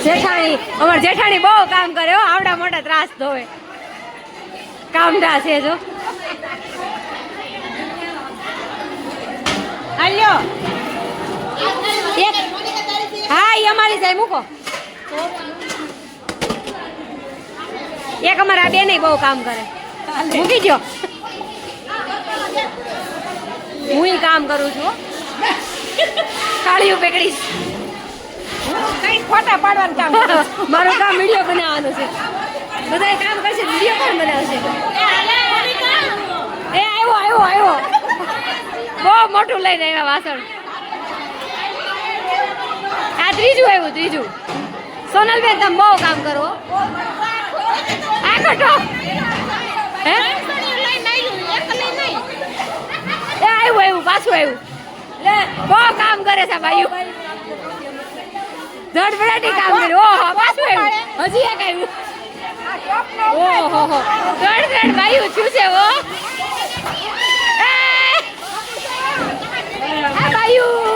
જેઠાણી અમાર જેઠાણી બહુ કામ કરે હો, આવડા મોટા ત્રાસ ધોવે, કામડા છે જો. હાલ્યો એક હા ઈ અમારી જાય મૂકો. એક અમારા બેન બહુ કામ કરે, મૂકી દો. હું કામ કરું છું, કાળિયું પેકડીશ. કઈ ફોટા પાડવાનું કામ મારું કામ વિડીયો બનાવવાનું છે. બધા કામ કરશે, વિડીયો પણ બનાવશે. એ આવ્યો બહુ મોટું લઈને આવ્યા વાસણ. આ ત્રીજું સોનલબેન તમે બહુ કામ કરો. આ કટો હે આવ્યું પાછું આવ્યું. બહુ કામ કરે છે ભાઈ, ધડપડાટી કામ કર્યું. ઓહો પાછું આવ્યું, હજી એક આવ્યું. ઓહો ધડ ભાઈ છું છે ઓ ભાઈ.